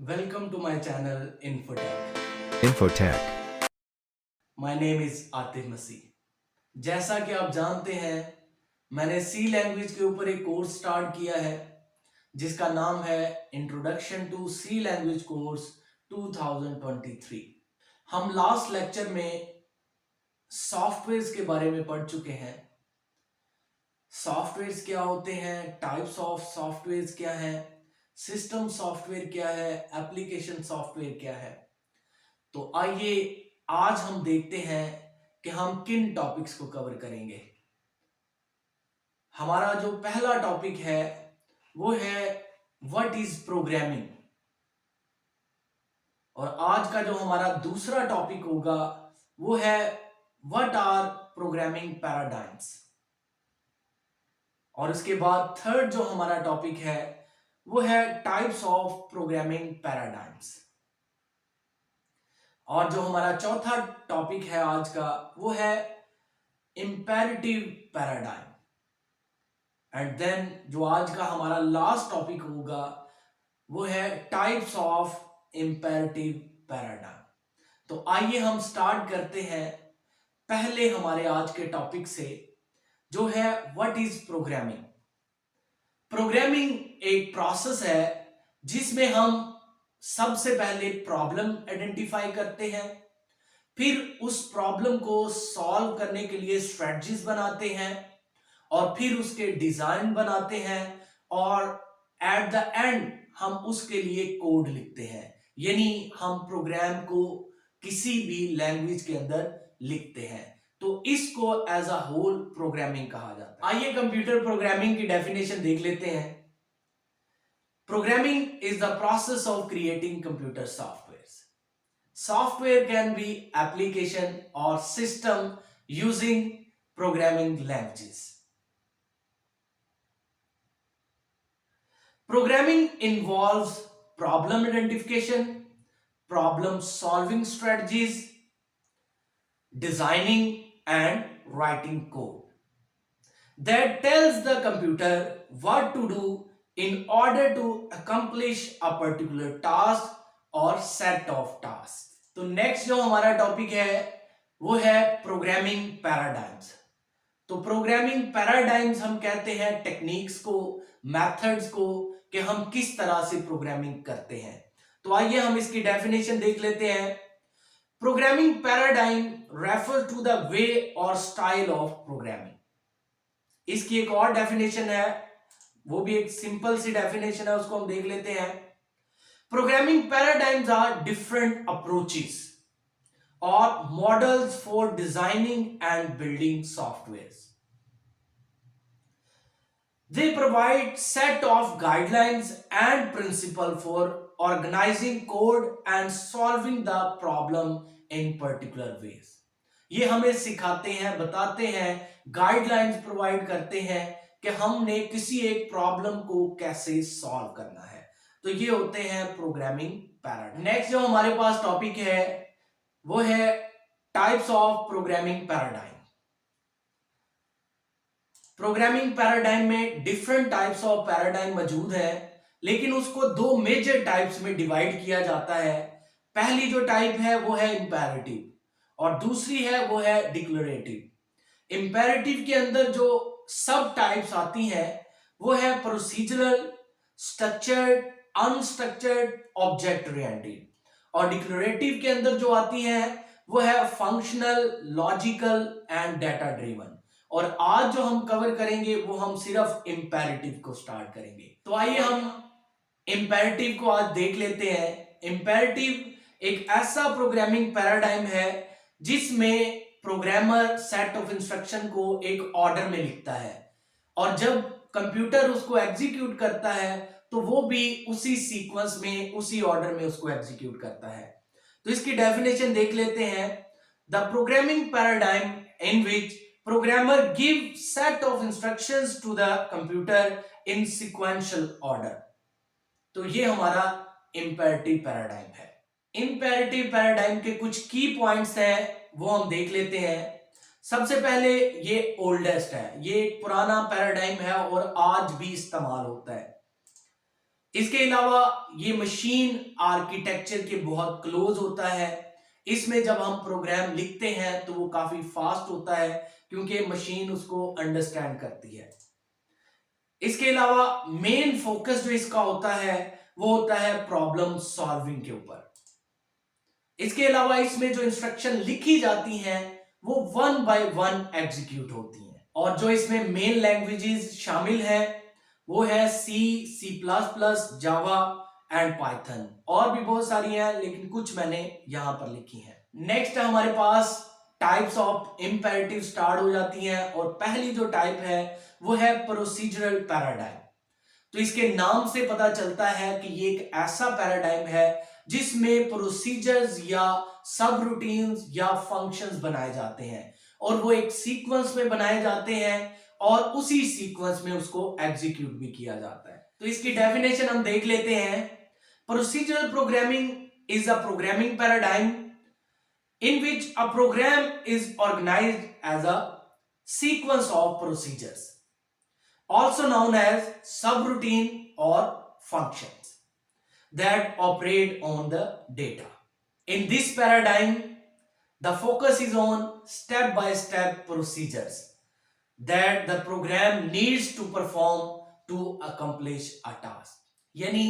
Welcome to my channel Infotech. Infotech. My name is Atif मसीह। जैसा कि आप जानते हैं, मैंने सी लैंग्वेज के ऊपर एक कोर्स स्टार्ट किया है जिसका नाम है introduction to C language course 2023। हम लास्ट लेक्चर में सॉफ्टवेयर्स के बारे में पढ़ चुके हैं। सॉफ्टवेयर्स क्या होते हैं, टाइप्स ऑफ सॉफ्टवेयर्स क्या है, सिस्टम सॉफ्टवेयर क्या है, एप्लीकेशन सॉफ्टवेयर क्या है। तो आइए आज हम देखते हैं कि हम किन टॉपिक्स को कवर करेंगे। हमारा जो पहला टॉपिक है वो है व्हाट इज प्रोग्रामिंग, और आज का जो हमारा दूसरा टॉपिक होगा वो है व्हाट आर प्रोग्रामिंग पैराडाइम्स, और उसके बाद थर्ड जो हमारा टॉपिक है वो है टाइप्स ऑफ प्रोग्रामिंग पैराडाइम्स, और जो हमारा चौथा टॉपिक है आज का वो है इंपेरेटिव पैराडाइम। एंड देन जो आज का हमारा लास्ट टॉपिक होगा वो है टाइप्स ऑफ इंपेरेटिव पैराडाइम। तो आइए हम स्टार्ट करते हैं पहले हमारे आज के टॉपिक से, जो है व्हाट इज प्रोग्रामिंग। प्रोग्रामिंग एक प्रोसेस है जिसमें हम सबसे पहले प्रॉब्लम आइडेंटिफाई करते हैं, फिर उस प्रॉब्लम को सॉल्व करने के लिए स्ट्रेटजीज बनाते हैं, और फिर उसके डिजाइन बनाते हैं, और एट द एंड हम उसके लिए कोड लिखते हैं। यानी हम प्रोग्राम को किसी भी लैंग्वेज के अंदर लिखते हैं। तो इसको एज अ होल प्रोग्रामिंग कहा जाता है। आइए कंप्यूटर प्रोग्रामिंग की डेफिनेशन देख लेते हैं। Programming is the process of creating computer software. Software can be application or system using programming languages. Programming involves problem identification, problem solving strategies, designing and writing code that tells the computer what to do in order to accomplish a particular task or set of tasks. तो next जो हमारा topic है वो है programming paradigms. तो programming paradigms हम कहते हैं टेक्निक्स को, मेथड्स को, कि हम किस तरह से प्रोग्रामिंग करते हैं। तो आइए हम इसकी डेफिनेशन देख लेते हैं। Programming paradigm refer to the way और स्टाइल ऑफ प्रोग्रामिंग। इसकी एक और डेफिनेशन है, वो भी एक सिंपल सी डेफिनेशन है, उसको हम देख लेते हैं। Programming paradigms are different approaches or models for designing and building softwares. They provide set of guidelines and principles for organizing code and solving the problem in particular ways. ये हमें सिखाते हैं, बताते हैं, गाइडलाइंस प्रोवाइड करते हैं कि हमने किसी एक प्रॉब्लम को कैसे सॉल्व करना है। तो ये होते हैं प्रोग्रामिंग पैराडाइम। नेक्स्ट जो हमारे पास टॉपिक है वो है types of programming paradigm. Programming paradigm में डिफरेंट टाइप्स ऑफ पैराडाइम मौजूद है, लेकिन उसको दो मेजर टाइप्स में डिवाइड किया जाता है। पहली जो टाइप है वो है इंपेरेटिव और दूसरी है वो है डिक्लेरेटिव। इंपेरेटिव के अंदर जो सब टाइप्स आती हैं वो है procedural, structured, unstructured, object oriented, और डिक्लेरेटिव के अंदर जो आती है वो है functional, logical and data driven. और आज जो हम कवर करेंगे वो हम सिर्फ इंपेरेटिव को स्टार्ट करेंगे। तो आइए हम इंपेरेटिव को आज देख लेते हैं। इंपेरेटिव एक ऐसा प्रोग्रामिंग पैराडाइम है जिसमें प्रोग्रामर सेट ऑफ इंस्ट्रक्शन को एक ऑर्डर में लिखता है, और जब कंप्यूटर उसको एग्जीक्यूट करता है तो वो भी उसी सीक्वेंस में, उसी ऑर्डर में उसको एग्जीक्यूट करता है। तो इसकी डेफिनेशन देख लेते हैं। The programming paradigm in which programmer give set of instructions to the computer in sequential order. तो ये हमारा इंपेरेटिव पैराडाइम है। इंपेरेटिव पैराडाइम के कुछ की पॉइंट्स हैं वो हम देख लेते हैं। सबसे पहले ये ओल्डेस्ट है, ये पुराना पैराडाइम है और आज भी इस्तेमाल होता है। इसके अलावा ये मशीन आर्किटेक्चर के बहुत क्लोज होता है। इसमें जब हम प्रोग्राम लिखते हैं तो वो काफी फास्ट होता है क्योंकि मशीन उसको अंडरस्टैंड करती है। इसके अलावा मेन फोकस जो इसका होता है वो होता है प्रॉब्लम सॉल्विंग के ऊपर। इसके अलावा इसमें जो इंस्ट्रक्शन लिखी जाती हैं वो 1 बाय 1 एग्जीक्यूट होती हैं। और जो इसमें मेन लैंग्वेजेस शामिल है वो है C++, जावा एंड पाइथन। और भी बहुत सारी हैं लेकिन कुछ मैंने यहां पर लिखी हैं। नेक्स्ट हमारे पास टाइप्स ऑफ इंपेरेटिव स्टार्ट हो जाती हैं और पहली जो टाइप है वो है प्रोसीजरल पैराडाइम। तो इसके नाम से पता चलता है कि ये एक ऐसा पैराडाइम है जिसमें प्रोसीजर्स या सब रूटीन्स या फंक्शंस बनाए जाते हैं और वो एक सीक्वेंस में बनाए जाते हैं और उसी सीक्वेंस में उसको एग्जीक्यूट भी किया जाता है। तो इसकी डेफिनेशन हम देख लेते हैं। Procedural programming is a programming paradigm in which a program is organized as a sequence of procedures, also known as subroutine or functions that operate on the data. In this paradigm, the focus is on step-by-step procedures that the program needs to perform to accomplish a task. यानी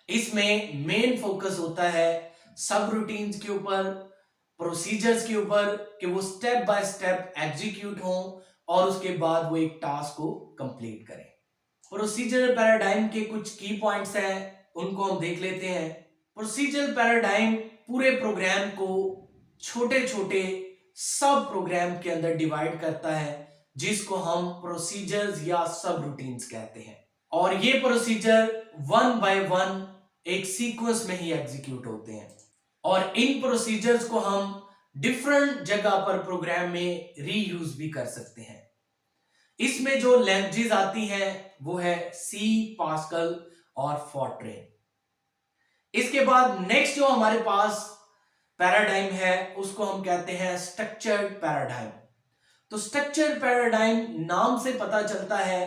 इसमें main focus होता है सब routines के ऊपर, procedures के ऊपर कि वो स्टेप बाय स्टेप एग्जीक्यूट हों और उसके बाद वो एक टास्क को कंप्लीट करें। प्रोसीजरल पैराडाइम के कुछ की पॉइंट्स हैं, उनको हम देख लेते हैं। प्रोसीजरल पैराडाइम पूरे प्रोग्राम को छोटे छोटे सब प्रोग्राम के अंदर डिवाइड करता है जिसको हम प्रोसीजर्स या सब रूटीन्स कहते हैं। और ये प्रोसीजर 1 बाय 1 एक सीक्वेंस में ही एग्जीक्यूट होते हैं और इन प्रोसीजर्स को हम डिफरेंट जगह पर प्रोग्राम में रीयूज भी कर सकते हैं। इसमें जो लैंग्वेजेस आती हैं वो है सी, पास्कल और फॉर्ट्रेन। इसके बाद नेक्स्ट जो हमारे पास पैराडाइम है उसको हम कहते हैं स्ट्रक्चर्ड पैराडाइम। तो स्ट्रक्चर्ड पैराडाइम नाम से पता चलता है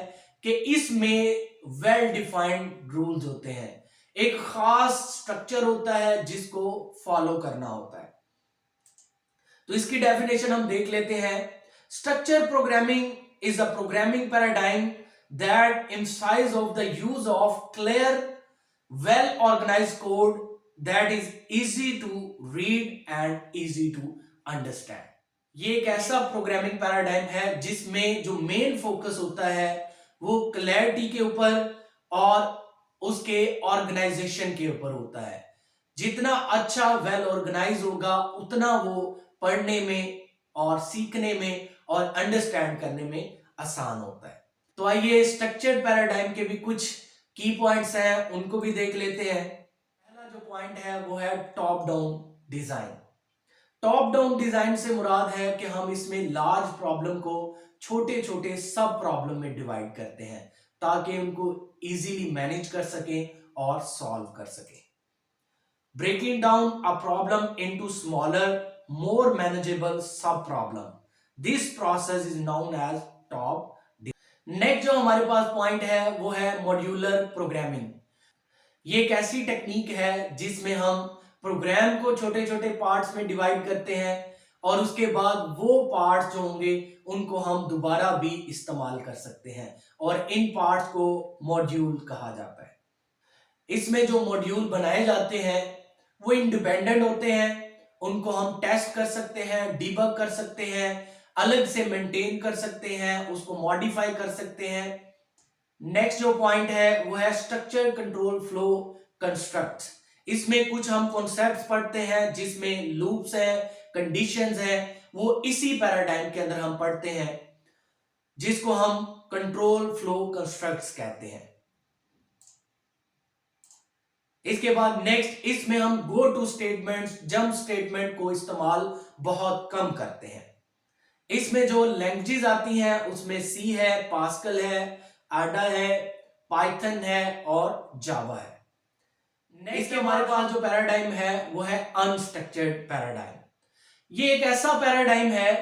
कि इसमें वेल डिफाइंड रूल्स होते हैं, एक खास स्ट्रक्चर होता है जिसको फॉलो करना होता है। तो इसकी डेफिनेशन हम देख लेते हैं। Structure programming is a programming paradigm that emphasizes of the use of clear, well organized code that is easy to read and easy to understand. ये एक ऐसा प्रोग्रामिंग पैराडाइम है जिसमें जो मेन फोकस होता है वो क्लैरिटी के ऊपर और उसके ऑर्गेनाइजेशन के ऊपर होता है। जितना अच्छा वेल ऑर्गेनाइज होगा उतना वो पढ़ने में और सीखने में और अंडरस्टैंड करने में आसान होता है। तो आइए स्ट्रक्चर्ड पैराडाइम के भी कुछ की पॉइंट्स हैं, उनको भी देख लेते हैं। पहला जो पॉइंट है वो है top down design. Top down design से मुराद है कि हम इसमें लार्ज प्रॉब्लम को छोटे छोटे सब प्रॉब्लम में डिवाइड करते हैं ताकि उनको इजीली मैनेज कर सकें और सॉल्व कर सकें। Breaking down a problem into smaller, more manageable sub problem, this process is known as top. Next जो हमारे पास पॉइंट है वो है मॉड्यूलर प्रोग्रामिंग। ये एक ऐसी टेक्निक है जिसमें हम प्रोग्राम को छोटे छोटे पार्ट्स में डिवाइड करते हैं और उसके बाद वो पार्ट्स जो होंगे उनको हम दोबारा भी इस्तेमाल कर सकते हैं और इन पार्ट्स को मॉड्यूल कहा जाता है। इसमें जो मॉड्यूल बनाए जाते हैं वो इंडिपेंडेंट होते हैं, उनको हम टेस्ट कर सकते हैं, डिबग कर सकते हैं, अलग से मेंटेन कर सकते हैं, उसको मॉडिफाई कर सकते हैं। नेक्स्ट जो पॉइंट है वो है स्ट्रक्चर कंट्रोल फ्लो कंस्ट्रक्ट। इसमें कुछ हम कॉन्सेप्ट्स पढ़ते हैं जिसमें लूप्स हैं, कंडीशंस हैं, वो इसी पैराडाइम के अंदर हम पढ़ते हैं जिसको हम कंट्रोल फ्लो कंस्ट्रक्ट्स कहते हैं। इसके बाद नेक्स्ट इसमें हम go two statements, jump statement को इस्तेमाल बहुत कम करते हैं। इसमें जो लैंग्वेजेस आती हैं उसमें सी है, पास्कल है, आडा है, पाइथन है और जावा है। नेक्स्ट हमारे पास जो पैराडाइम है वो है अनस्ट्रक्चर्ड पैराडाइम। ये एक ऐसा पैराडाइम है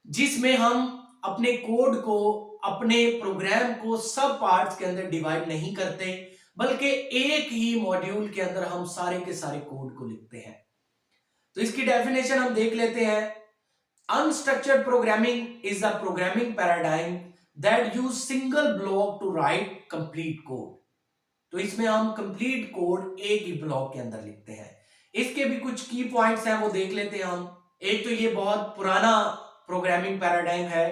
जिसमें हम अपने कोड को, अपने प्रोग्राम को सब पार्ट्स के अंदर डिवाइड नहीं करते, बल्कि एक ही मॉड्यूल के अंदर हम सारे के सारे कोड को लिखते हैं। तो इसकी डेफिनेशन हम देख लेते हैं। Unstructured programming is a programming paradigm that use single block to write complete code. तो इसमें हम कंप्लीट कोड एक ही ब्लॉक के अंदर लिखते हैं। इसके भी कुछ की पॉइंट्स हैं, वो देख लेते हैं हम। एक तो ये बहुत पुराना प्रोग्रामिंग पैराडाइम है।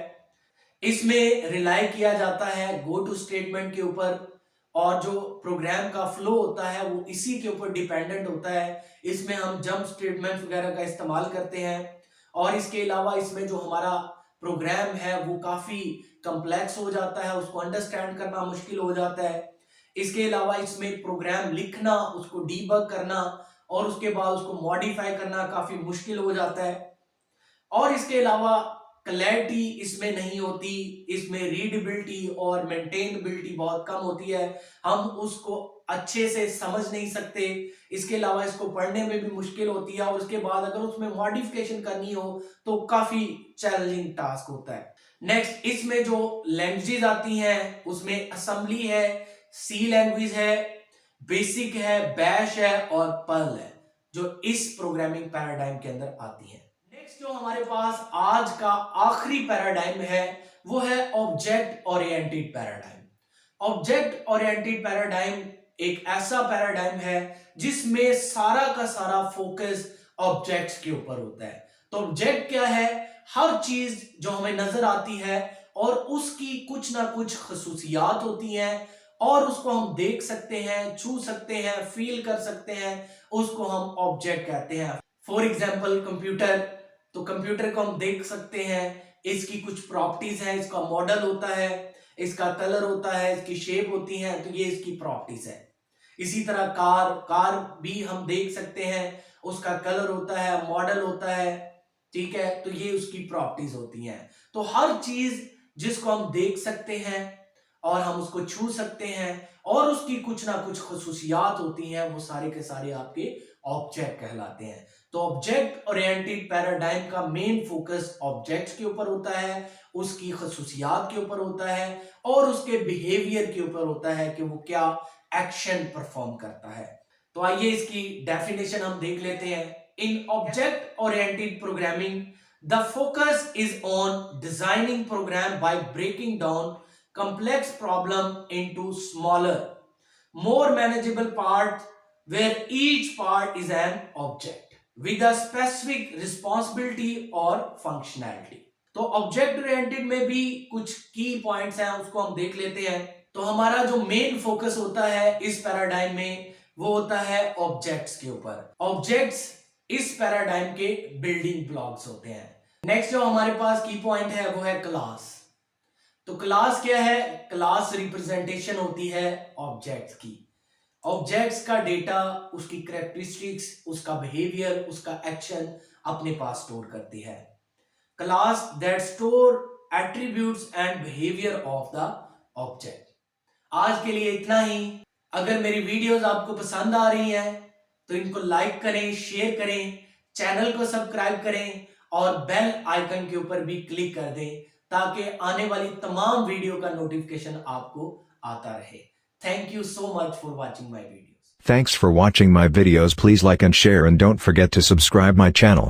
इसमें रिलाई किया जाता है गो टू स्टेटमेंट के ऊपर, और जो प्रोग्राम का फ्लो होता है वो इसी के ऊपर डिपेंडेंट होता है। इसमें हम जंप स्टेटमेंट वगैरह का इस्तेमाल करते हैं, और इसके अलावा इसमें जो हमारा प्रोग्राम है वो काफी कॉम्प्लेक्स हो जाता है, उसको अंडरस्टैंड करना मुश्किल हो जाता है। इसके अलावा इसमें प्रोग्राम लिखना, उसको डीबग करना और उसके बाद उसको मॉडिफाई करना काफी मुश्किल हो जाता है। और इसके अलावा क्लैरिटी इसमें नहीं होती, इसमें रीडेबिलिटी और मेंटेनेबिलिटी बहुत कम होती है, हम उसको अच्छे से समझ नहीं सकते। इसके अलावा इसको पढ़ने में भी मुश्किल होती है, और उसके बाद अगर उसमें मॉडिफिकेशन करनी हो तो काफी चैलेंजिंग टास्क होता है। नेक्स्ट, इसमें जो लैंग्वेजेस आती हैं उसमें असेंबली है, सी लैंग्वेज है, बेसिक है, बैश है और पर्ल है, जो इस प्रोग्रामिंग पैराडाइम के अंदर आती है। नेक्स्ट जो हमारे पास आज का आखिरी पैराडाइम है वो है object oriented paradigm. Object oriented paradigm एक ऐसा पैराडाइम है जिसमें सारा का सारा फोकस ऑब्जेक्ट्स के ऊपर होता है। तो ऑब्जेक्ट क्या है? हर चीज जो हमें नजर आती है और उसकी कुछ ना कुछ खसूसियात होती हैं, और उसको हम देख सकते हैं, छू सकते हैं, फील कर सकते हैं, उसको हम ऑब्जेक्ट कहते हैं। फॉर एग्जाम्पल कंप्यूटर, तो कंप्यूटर को हम देख सकते हैं, इसकी कुछ प्रॉपर्टीज हैं, इसका मॉडल होता है, इसका कलर होता है, इसकी शेप होती है, तो ये इसकी प्रॉपर्टीज है। इसी तरह कार भी हम देख सकते हैं, उसका कलर होता है, मॉडल होता है, ठीक है, तो ये उसकी प्रॉपर्टीज होती हैं। तो हर चीज जिसको हम देख सकते हैं और हम उसको छू सकते हैं और उसकी कुछ ना कुछ खसूसियात होती हैं, वो सारे के सारे आपके ऑब्जेक्ट कहलाते हैं। तो ऑब्जेक्ट ओरिएंटेड पैराडाइम का मेन फोकस ऑब्जेक्ट्स के ऊपर होता है, उसकी खसूसियात के ऊपर होता है और उसके बिहेवियर के ऊपर होता है कि वो क्या एक्शन परफॉर्म करता है। तो आइए इसकी डेफिनेशन हम देख लेते हैं। In object oriented programming the focus is on designing program by breaking down complex problem into smaller, more manageable parts where each part is an object with a specific responsibility or functionality. तो object oriented में भी कुछ की points हैं, उसको हम देख लेते हैं। तो हमारा जो मेन फोकस होता है इस पैराडाइम में वो होता है ऑब्जेक्ट्स के ऊपर। ऑब्जेक्ट्स इस पैराडाइम के बिल्डिंग ब्लॉक्स होते हैं। नेक्स्ट जो हमारे पास की पॉइंट है वो है क्लास। तो क्लास क्या है? क्लास रिप्रेजेंटेशन होती है ऑब्जेक्ट्स की। ऑब्जेक्ट्स का डेटा, उसकी कैरेक्टरिस्टिक्स, उसका बिहेवियर, उसका एक्शन अपने पास स्टोर करती है। Class that store attributes and behaviour of the object. आज के लिए इतना ही। अगर मेरी वीडियोस आपको पसंद आ रही हैं तो इनको लाइक करें, शेयर करें, चैनल को सब्सक्राइब करें और बेल आइकन के ऊपर भी क्लिक कर दें ताकि आने वाली तमाम वीडियो का नोटिफिकेशन आपको आता रहे। Thank you so much for watching my videos. Thanks for watching my videos. Please like and share and don't forget to subscribe my channel.